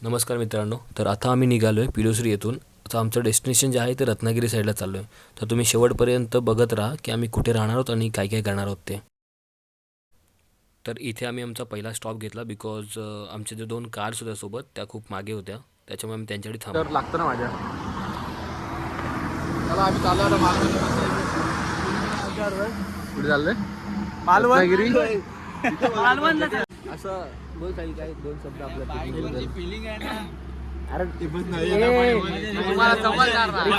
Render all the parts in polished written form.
नमस्कार मित्रांनो. तर आता आम्ही निघालो आहे पिलोश्री येथून. आता आमचं डेस्टिनेशन जे आहे ते रत्नागिरी साईडला चाललो आहे. तर तुम्ही शेवटपर्यंत बघत राहा की आम्ही कुठे राहणार आहोत आणि काय काय करणार आहोत ते. तर इथे आम्ही आमचा पहिला स्टॉप घेतला बिकॉज आमच्या जे 2 कार्स होत्या सोबत त्या खूप मागे होत्या, त्याच्यामुळे आम्ही त्यांच्याकडे थांबलो. तर लागतं ना माझ्या. चला आम्ही चाललो आता कुठे चाललोय? रत्नागिरी. असं बोल काही काय 2 शब्द आपल्या फीलिंग आहे ना. अरे ते बस नाही तुम्हाला समजणार नाही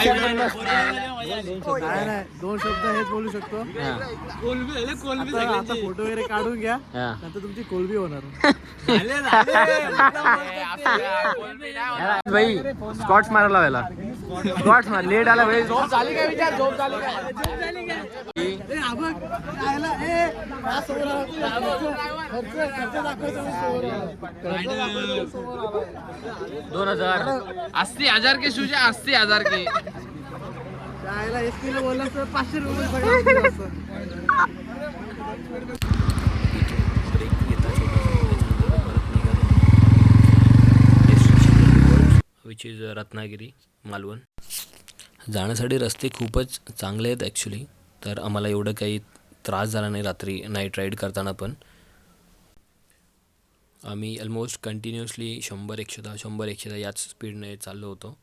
2 शब्द हेच बोलू शकतो. आता फोटो वगैरे काढून घ्या, नंतर तुमची कोलबी होणार. भाई स्कॉट्स मारायला लावायला. स्कॉट्स मार लेट आला भाई. झोप झाली काय विचार? झोप झाली काय? 2000 80,000 के शूज आहे. 80,000 के एसपीला बोलला तर 500 रुपये सगळं असं. ब्रेक घेतला छोटासा, परत निघालो विच इज रत्नागिरी मालवण. जाण्यासाठी रस्ते खूपच चांगले आहेत ॲक्च्युली. तर आम्हाला एवढं काही त्रास झाला नाही रात्री नाईट राईड करताना. पण आम्ही ऑलमोस्ट कंटिन्युअसली 100-110 100-110 याच स्पीडने चाललो होतो.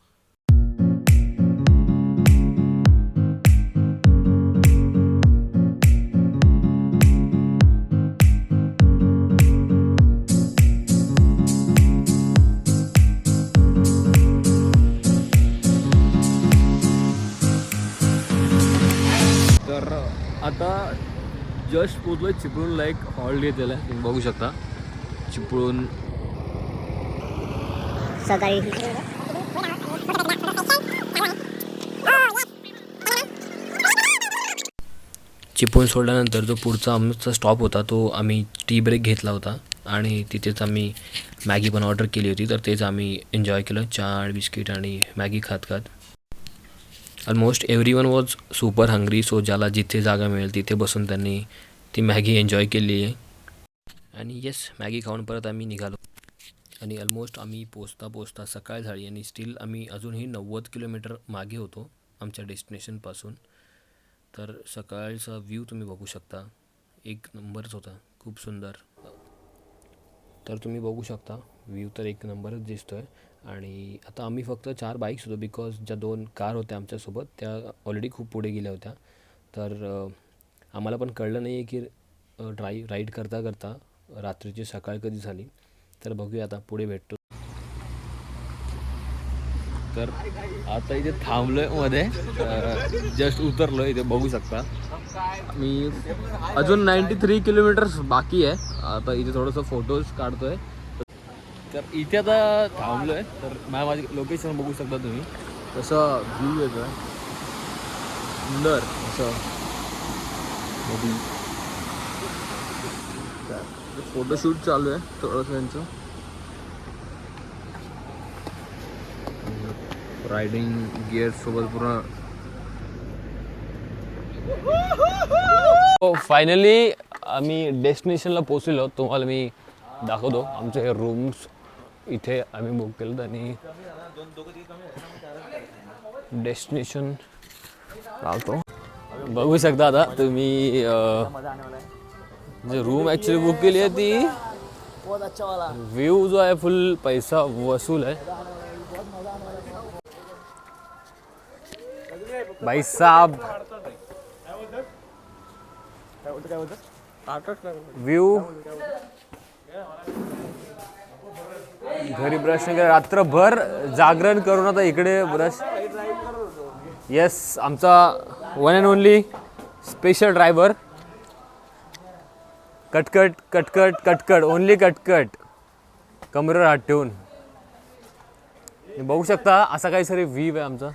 तर आता जस्ट पोचलो चिपळूणला. एक हॉल्ट घेतलेला आहे तुम्ही बघू शकता. चिपळूण सकाळी चिपळूण सोडल्यानंतर जो पुढचा आमचा स्टॉप होता तो आम्ही टी ब्रेक घेतला होता आणि तिथेच आम्ही मॅगी पण ऑर्डर केली होती. तर तेच आम्ही एन्जॉय केलं, चहा बिस्किट आणि मॅगी खात खात. Almost everyone was super hungry. So ज्याला जिथे जागा मिळेल तिथे बसून त्यांनी ती मॅगी एन्जॉय केली आहे. आणि येस, मॅगी खाऊन परत आम्ही निघालो. आणि ऑलमोस्ट आम्ही पोचता सकाळ झाली आणि स्टील आम्ही अजूनही 90 किलोमीटर मागे होतो आमच्या डेस्टिनेशनपासून. तर सकाळचा व्ह्यू तुम्ही बघू शकता, एक नंबरच होता, खूप सुंदर. तर तुम्ही बघू शकता व्ह्यू तर एक नंबरच दिसतो आहे. आणि आता आम्ही फक्त 4 बाईक्स होतो बिकॉज ज्या 2 कार होत्या आमच्यासोबत त्या ऑलरेडी खूप पुढे गेल्या होत्या. तर आम्हाला पण कळलं नाही आहे की राईड करता करता रात्रीची सकाळ कधी झाली. तर बघूया आता पुढे भेटतो. तर आता इथे थांबलो आहे मध्ये, जस्ट उतरलो इथे बघू शकता. मी अजून 93 किलोमीटर्स बाकी आहे. आता इथे थोडंसं फोटोज काढतो आहे. तर इथे आता थांबलो आहे. तर माझी लोकेशन बघू शकता तुम्ही, कसं व्ह्यू येतो आहे सुंदर असं नदी. फोटोशूट चालू आहे थोडंसं त्यांचं. रायडिंग गिअर सोबत पूर्ण. फायनली आम्ही डेस्टिनेशनला पोचलेलो. तुम्हाला मी दाखवतो आमचे हे रूम्स. इथे आम्ही बुक केलं आणि डेस्टिनेशन राहतो बघू शकता. आता तुम्ही जे रूम ॲक्च्युली बुक केली आहे ती व्ह्यू जो आहे फुल पैसा वसूल आहे भाई साहब. व्ह्यू घरी ब्रश नाही केला, रात्रभर जागरण करून आता इकडे ब्रश. येस, आमचा one and only special driver. कटकट कटकट कटकट, ओनली कटकट, कमरेवर हात ठेवून. बघू शकता असा काहीतरी व्ह्यू आहे आमचा.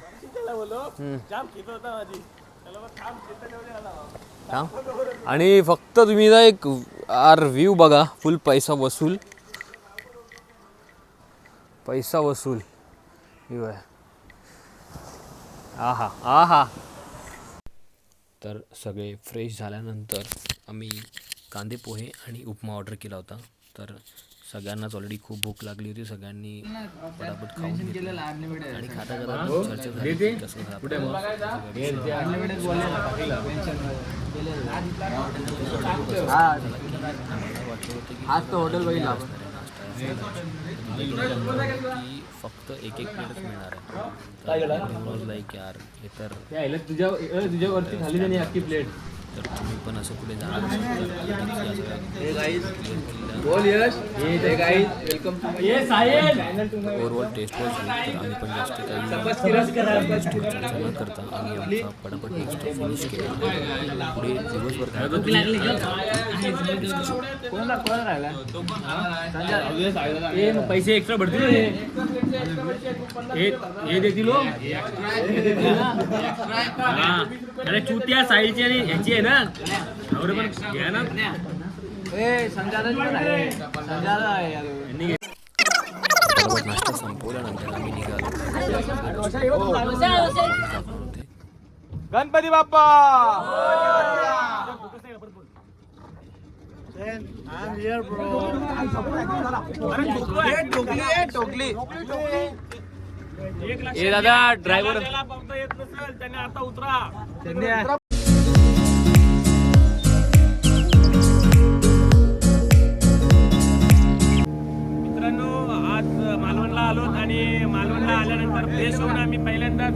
आणि फक्त तुम्ही ना एक व्ह्यू बघा, फुल पैसा वसूल व्ह्यू आहे. आहा आहा. तर सगळे फ्रेश झाल्यानंतर आम्ही कांदे पोहे आणि उपमा ऑर्डर केला होता. तर सगळ्यांनाच ऑलरेडी खूप भूक लागली होती. सगळ्यांनी पटापट खाऊन घेतलं आणि खाता खाता चर्चा झाली की कसं हॉटेल बघितलं की फक्त एक प्लेटच मिळणार आहे. लाईक यार हे तर तुझ्यावरती खाली जाणे अख्खी प्लेट. तर तुम्ही पण असं कुठे जाणार असाल ओव्हरऑल टेस्ट वाईज तर आम्ही पण जास्त काही चर्चा न करता आम्ही आमचा पटापट नेक्स्ट फिनिश केला. पुढे दिवसभर पैसे एक्स्ट्रा भरतील हे देतील. अरे चुत्या साईडची आणि ह्याची आहे ना एवढे पण घ्या ना. पटापट नाश्ता संपवल्यानंतर आम्ही निघालो. Ganpati Bappa. I'm here, bro. ए दादा ड्रायव्हर मित्रांनो, आज मालवणला आलो आणि मालवणला आल्यानंतर फ्रेश होऊन आम्ही पहिल्यांदाच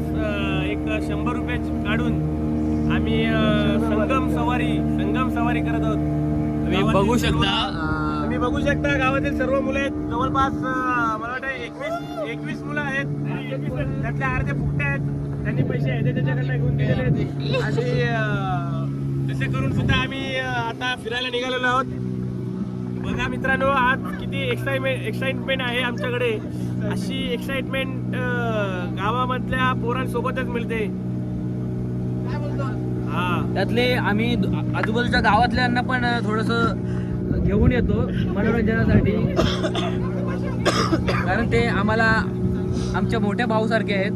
एक 100 रुपये काढून आम्ही संगम सवारी करत आहोत. तुम्ही बघू शकता. तुम्ही बघू शकता गावातील सर्व मुलं आहेत. जवळपास मला वाटतं 21 मुलं आहेत. त्यातल्या अर्धे फुकटे आहेत. त्यांनी पैसे आहेत त्याच्याकडनं घेऊन गेलेले आहेत. आणि तसे करून सुद्धा आम्ही आता फिरायला निघालेलो आहोत. बघा मित्रांनो, आज किती एक्साइटमेंट आहे आमच्याकडे. अशी एक्साइटमेंट गावामधल्या पोरांसोबतच मिळते. हा, त्यातले आम्ही आजूबाजूच्या गावातल्यांना पण थोडंसं घेऊन येतो मनोरंजनासाठी. कारण ते आम्हाला आमच्या मोठ्या भाऊसारखे आहेत.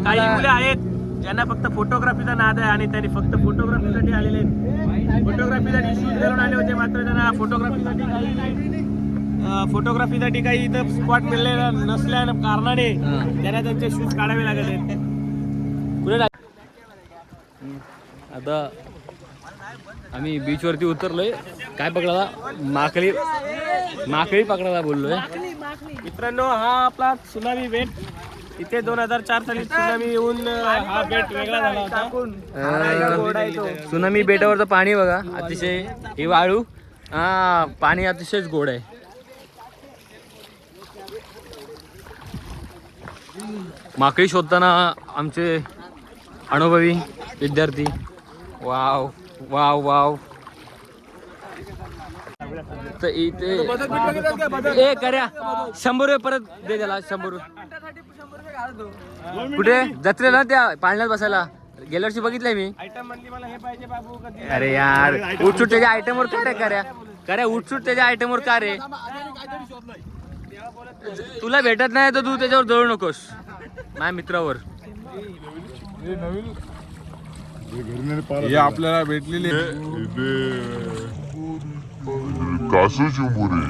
काही मुले आहेत ज्यांना फक्त फोटोग्राफीचा नाद आहे आणि त्यांनी फक्त फोटोग्राफीसाठी आलेले आहेत. फोटोग्राफीसाठी शूट करून आले होते, मात्र त्यांना फोटोग्राफीसाठी काही इथं स्पॉट मिळलेला नसल्या कारणाने त्यांना त्यांचे शूट काढावे लागत आहेत. आता आम्ही बीचवरती उतरलोय. काय पकडायला? माकळी पकडायला बोललोय. मित्रांनो, हा आपला सुनामी बेट. इथे 2004 साली सुनामी येऊन हा बेट वेगळा झाला होता. सुनामी बेटावरचं पाणी बघा, अतिशय हे वाळू. पाणी अतिशयच गोड आहे. माकळी शोधताना आमचे अनुभवी विद्यार्थी. Wow wow wow. तर इथे ए कर्या 100 रुपये परत दे त्याला. 100 रुपये कुठे जत्रेला त्या पाळण्यात बसायला गेल्या वर्षी बघितलंय मी. आयटम म्हणली मला हे पाहिजे बाबू. कधी अरे यार, उठसूट त्याच्या आयटमवर का रे कर्या उठसूट त्याच्या आयटमवर का रे? तुला भेटत नाही तर तू त्याच्यावर जळू नकोस माझ्या मित्रावर. हे आपल्याला भेटलेले कासच मोरे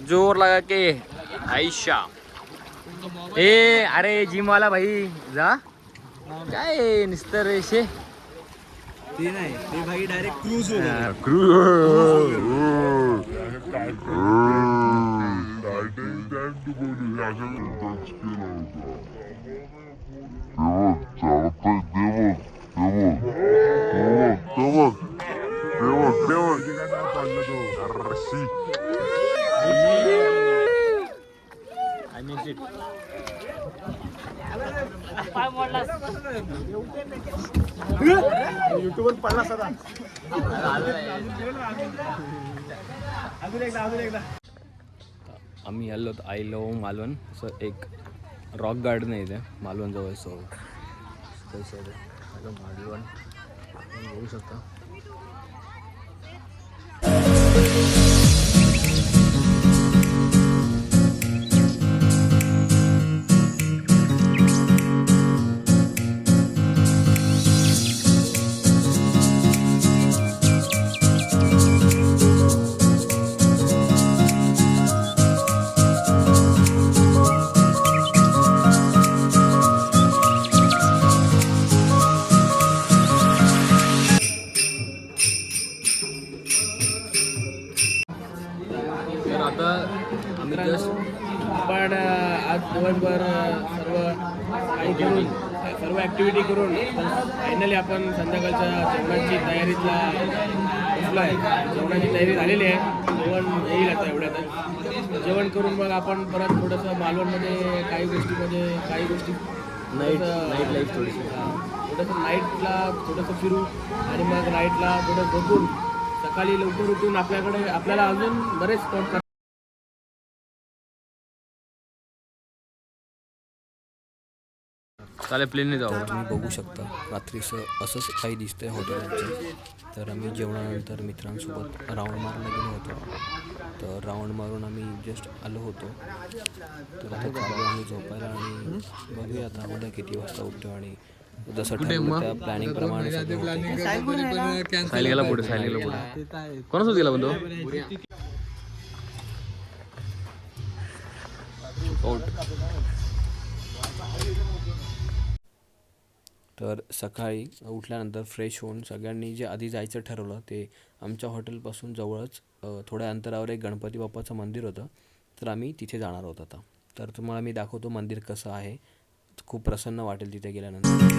जोर लगा के आयशा. ए अरे जिम वाला भाई जा. काय निस्तर रेषे ते नाही, ते भाई डायरेक्ट क्रूज युट्यूबवर पडला सदा. अजून एकदा. आम्ही आलो आय लव मालवण असं एक रॉक गार्डन आहे इथे मालवण जवळ. सो मालवण बघू शकता. आता आम्ही जस्ट आपण आज दिवसभर सर्व ॲक्टिव्हिटी करून फायनली आपण संध्याकाळच्या जेवणाची तयारीतला बसलो आहे. जेवणाची तयारी झालेली आहे. जेवण येईल आता एवढ्यातच. जेवण करून मग आपण परत थोडंसं मालवणमध्ये काही गोष्टी नाईट लाईफ थोडीशी थोडंसं नाईटला थोडंसं फिरू आणि मग नाईटला थोडं झोपून सकाळी लवकर उठून आपल्याला अजून बरेच स्पॉट चालेल प्लेनने जाऊ. तुम्ही बघू शकता रात्रीचं असंच काही दिसतंय हॉटेलचं. तर आम्ही जेवणानंतर मित्रांसोबत राऊंड मारायला गेलो होतो. तर राऊंड मारून आम्ही जस्ट आलो होतो. तर आता चालू आम्ही झोपायला आणि बघूया आता उद्या किती वाजता उठतो आणि जसं ठरवलं त्या प्लॅनिंग प्रमाणे सगळं होतं. साहिल गेला पुढे कोणासोबत गेला बंधू तर सकाळी उठल्यानंतर फ्रेश होऊन सगळ्यांनी जे आधी जायचं ठरवलं ते आमच्या हॉटेलपासून जवळच थोड्या अंतरावर एक गणपती बाप्पाचं मंदिर होतं. तर आम्ही तिथे जाणार आहोत आता. तर तुम्हाला मी दाखवतो मंदिर कसं आहे. खूप प्रसन्न वाटेल तिथे गेल्यानंतर.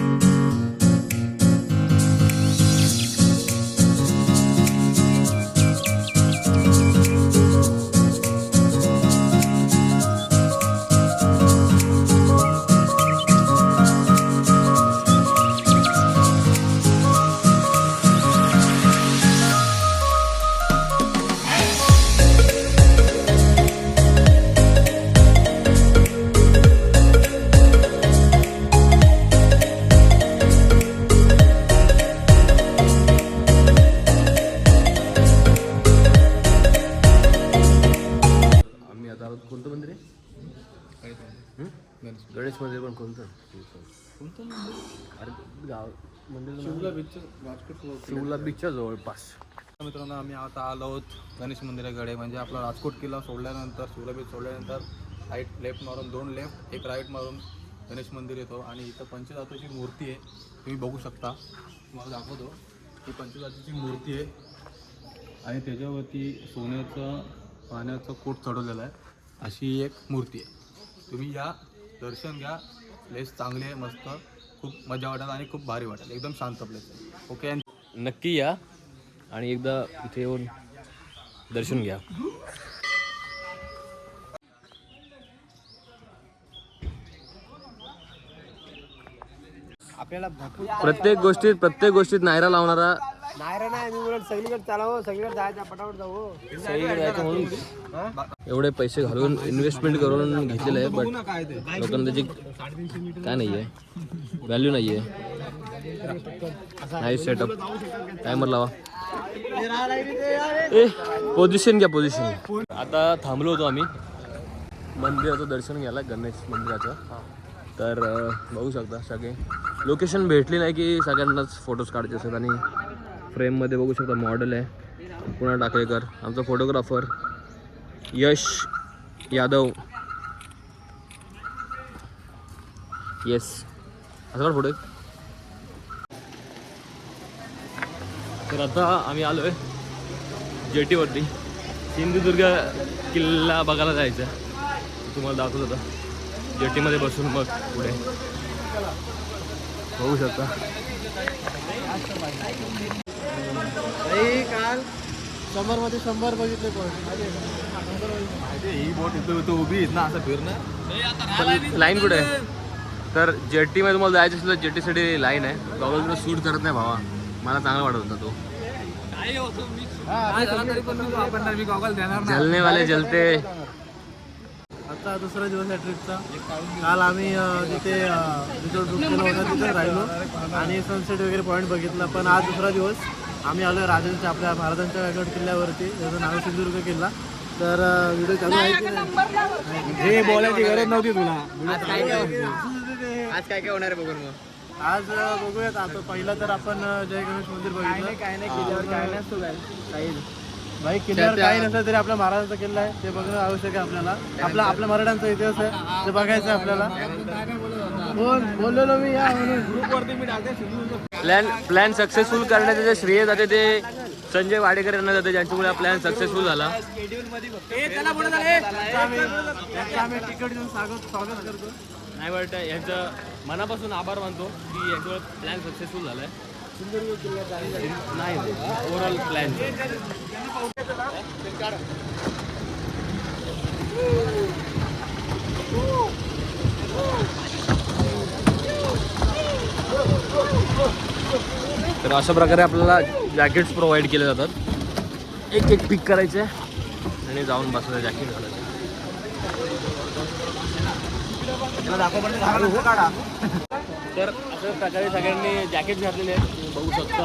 कोणतं मंदिर आहे गणेश मंदिर पण कोणतं अरे गाव मंदिर शिवला बीचच्या जवळपास. मित्रांनो आम्ही आता आलो आहोत गणेश मंदिराकडे. म्हणजे आपला राजकोट किल्ला सोडल्यानंतर शिवला बीच सोडल्यानंतर राईट लेफ्ट मारून 2 लेफ्ट 1 राईट मारून गणेश मंदिर येतो. आणि इथं पंचधातूची मूर्ती आहे तुम्ही बघू शकता. तुम्हाला दाखवतो ही पंचधातूची मूर्ती आहे आणि त्याच्यावरती सोन्याचं पाण्याचं कोट चढवलेलं आहे. अशी एक मूर्ती आहे. तुम्ही या दर्शन घ्या. प्लेस चांगली आहे मस्त. खूप मजा वाटेल आणि खूप भारी वाटेल. एकदम शांत प्लेस आहे. ओके नक्की या आणि एकदा इथे येऊन दर्शन घ्या. आपल्याला भरपूर प्रत्येक गोष्टीत नायरा लावणारा नायरा नाही. मी उलट सगळीकडे चालावं. सगळीकडे जायचं पटापट जाऊ. सगळीकडे जायचं म्हणून एवढे पैसे घालून इन्व्हेस्टमेंट करून घेतलेलं आहे. बट लोकांना त्याची काय नाही आहे व्हॅल्यू नाही आहे. Nice setup. टायमर लावा. ए पोझिशन घ्या पोझिशन. आता थांबलो होतो आम्ही मंदिराचं दर्शन घ्यायला गणेश मंदिराचं. तर बघू शकता सगळे लोकेशन भेटली नाही की सगळ्यांनाच फोटोज काढायचे असतात. आणि फ्रेममध्ये बघू शकता मॉडेल आहे कुणाल टाकलेकर. आमचा फोटोग्राफर यश यादव. येस असं फोटो. तर आता आम्ही आलो आहे जेटीवरती. सिंधुदुर्ग किल्ला बघायला जायचं. तुम्हाला दाखवत होता जेटीमध्ये बसून मग पुढे बघू शकता. काल 100 बघितले पण ही बोट इथं उभी आहेत ना असं फिरणं. लाईन कुठे आहे. तर जेटीमध्ये तुम्हाला जायचं असेल तर जेटीसाठी लाईन आहे. गॉगल शूट करत नाही भावा. मला चांगला वाटत होता तो. जलने वाले जलते. आता दुसरा दिवस आहे ट्रिपचा. काल आम्ही तिथे रिसॉर्ट बुक केलं होतं तिथे राहिलो आणि सनसेट वगैरे पॉईंट बघितला. पण आज दुसरा दिवस आम्ही आलो राजांच्या आपल्या महाराजांच्या गड किल्ल्यावरती. त्याचं नाव सिंधुदुर्ग किल्ला. तर व्हिडिओ चालू आहे. हे बोलायची गरज नव्हती तुला. आज काय काय होणार आहे बघून मग. आज बघूयात. आता पहिला तर आपण जय गणेश मंदिर बघितलं. काय नाही किल्ल्यावर काय नसतो काय भाई किल्ल्यावर काही नसलं तरी आपल्या महाराजांचा किल्ला आहे ते बघणं आवश्यक आहे आपल्याला. आपल्या मराठ्यांचा इतिहास आहे ते बघायचं आहे आपल्याला. बोललेलो मी या म्हणून ग्रुपवरती मी टाकते. प्लॅन सक्सेसफुल करण्याचे जे श्रेय जाते ते संजय वाडेकर यांना जाते, ज्यांच्यामुळे हा प्लॅन सक्सेसफुल झाला. नाही वाटत यांचं मनापासून आभार मानतो की यांच्यामुळे प्लॅन सक्सेसफुल झालाय. नाही ओव्हरऑल प्लॅन. तर अशा प्रकारे आपल्याला जॅकेट्स प्रोव्हाइड केले जातात. एक एक पिक करायचे आणि जाऊन बसायचं, जॅकेट घालायचं. तर अशा प्रकारे सगळ्यांनी जॅकेट घातलेले आहेत, तुम्ही बघू शकता.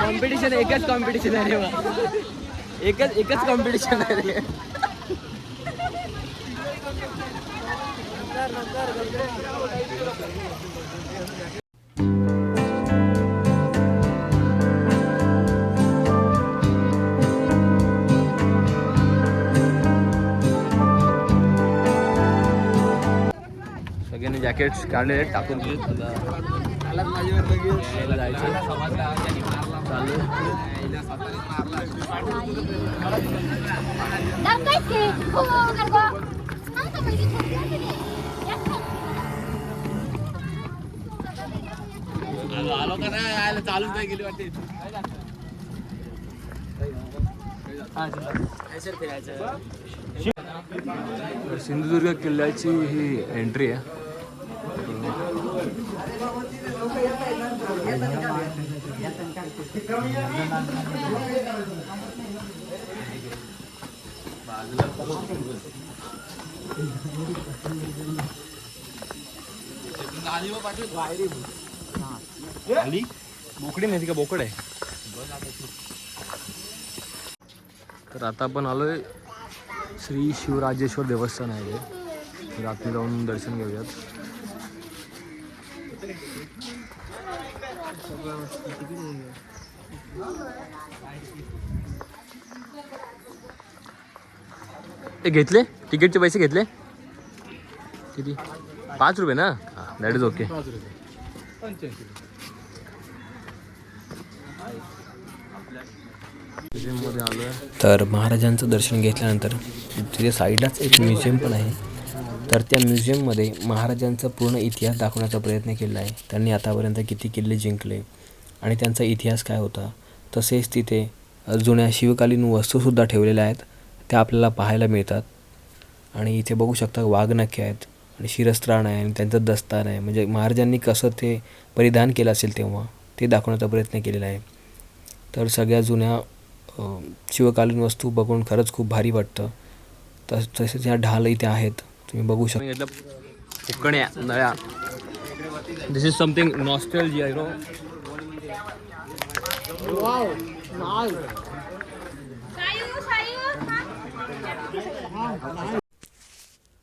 कॉम्पिटिशन एकच कॉम्पिटिशन आहे रे, एकच कॉम्पिटिशन आहे रे. सगळ्यांनी जॅकेट्स काढले टाकून दिले. आलो का नाही चालूच नाही गेली वाटते. सिंधुदुर्ग किल्ल्याची ही एंट्री आहे. बोकडी नाही का, बोकड आहे. तर आता आपण आलोय श्री शिवराजेश्वर देवस्थान आहे. तर आतमध्ये जाऊन दर्शन घेऊयात. ते घेतले तिकीटचे पैसे घेतले किती? 5 रुपये ना. That is okay. तर महाराजांचं दर्शन घेतल्यानंतर तिथे साईडलाच एक म्युझियम पण आहे. तर त्या म्युझियममध्ये महाराजांचा पूर्ण इतिहास दाखवण्याचा प्रयत्न केला आहे. त्यांनी आतापर्यंत किती किल्ले जिंकले आणि त्यांचा इतिहास काय होता. तसेच तिथे जुन्या शिवकालीन वस्तूसुद्धा ठेवलेल्या आहेत, त्या आपल्याला पाहायला मिळतात. आणि इथे बघू शकता वाघनखे आहेत आणि शिरस्त्राण आहे आणि त्यांचं दस्तान आहे. म्हणजे महाराजांनी कसं ते परिधान केलं असेल तेव्हा ते दाखवण्याचा प्रयत्न केलेला आहे. तर सगळ्या जुन्या शिवकालीन वस्तू बघून खरंच खूप भारी वाटतं. तसेच ह्या ढाल इथे आहेत, तुम्ही बघू शकता. फुकण्या नळ्या. This is something nostalgia, you know.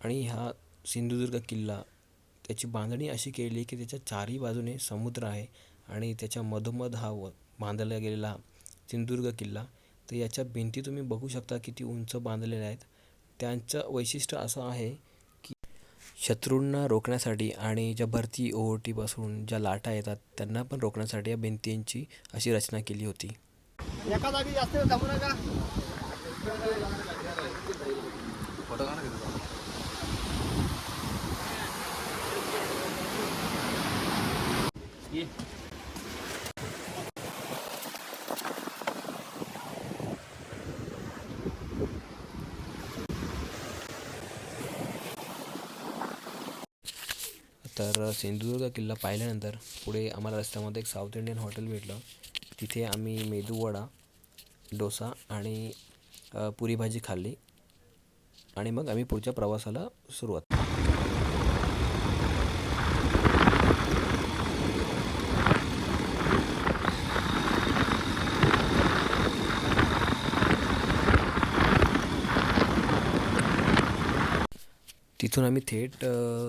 आणि हा सिंधुदुर्ग किल्ला त्याची बांधणी अशी केली की त्याच्या चारही बाजूने समुद्र आहे आणि त्याच्या मधोमध हा बांधला गेलेला सिंधुदुर्ग किल्ला. तर याच्या भिंती तुम्ही बघू शकता किती उंच बांधलेल्या आहेत. त्यांचं वैशिष्ट्य असं आहे की शत्रूंना रोखण्यासाठी आणि ज्या भरती ओहोटीपासून ज्या लाटा येतात त्यांना पण रोखण्यासाठी या भिंतींची अशी रचना केली होती. एका जागी जास्त थांबू नका. तर सिंधुदुर्ग किल्ला पाहिल्यानंतर पुढे आम्हाला रस्त्यामध्ये एक साऊथ इंडियन हॉटेल भेटलं. तिथे आम्ही मेदूवडा, डोसा आणि पुरी भाजी खाल्ली आणि मग आम्ही पुढच्या प्रवासाला सुरुवात. तिथून आम्ही थेट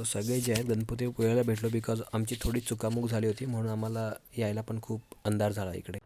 सगळे जे आहेत गणपतीपुळ्याला भेटलो. बिकॉज आमची थोडी चुकामुक झाली होती म्हणून आम्हाला यायला पण खूप अंधार झाला इकडे.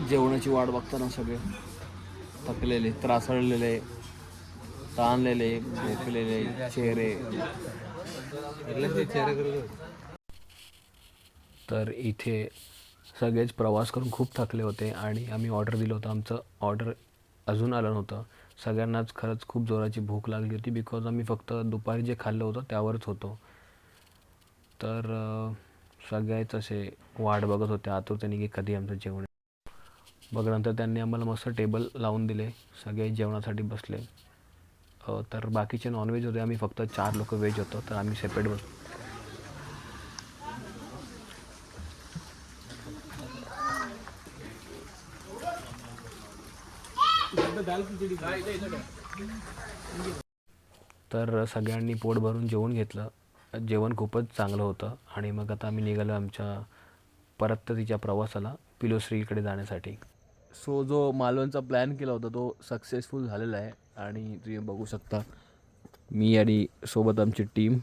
जेवणाची वाट बघताना सगळे थकलेले, त्रासळलेले, ताणलेले, झोपलेले चेहरे. तर इथे सगळेच प्रवास करून खूप थकले होते आणि आम्ही ऑर्डर दिलं होतं. आमचं ऑर्डर अजून आलं नव्हतं. सगळ्यांनाच खरंच खूप जोराची भूक लागली होती, बिकॉज आम्ही फक्त दुपारी जे खाल्लं होतं त्यावरच होतो. तर सगळेच असे वाट बघत होते आतुरतेने की कधी आमचं जेवण. मग नंतर त्यांनी आम्हाला मस्त टेबल लावून दिले, सगळे जेवणासाठी बसले. तर बाकीचे नॉनव्हेज होते, आम्ही फक्त 4 लोक व्हेज होतो, तर आम्ही सेपरेट बसलो. तर सगळ्यांनी पोट भरून जेवून घेतलं. जेवण खूपच चांगलं होतं आणि मग आता आम्ही निघालो आमच्या परतीच्या प्रवासाला पिलोश्रीकडे जाण्यासाठी. सो जो मालवणचा प्लॅन केला होता तो सक्सेसफुल झालेला आहे आणि तुम्ही बघू शकता मी आणि सोबत आमची टीम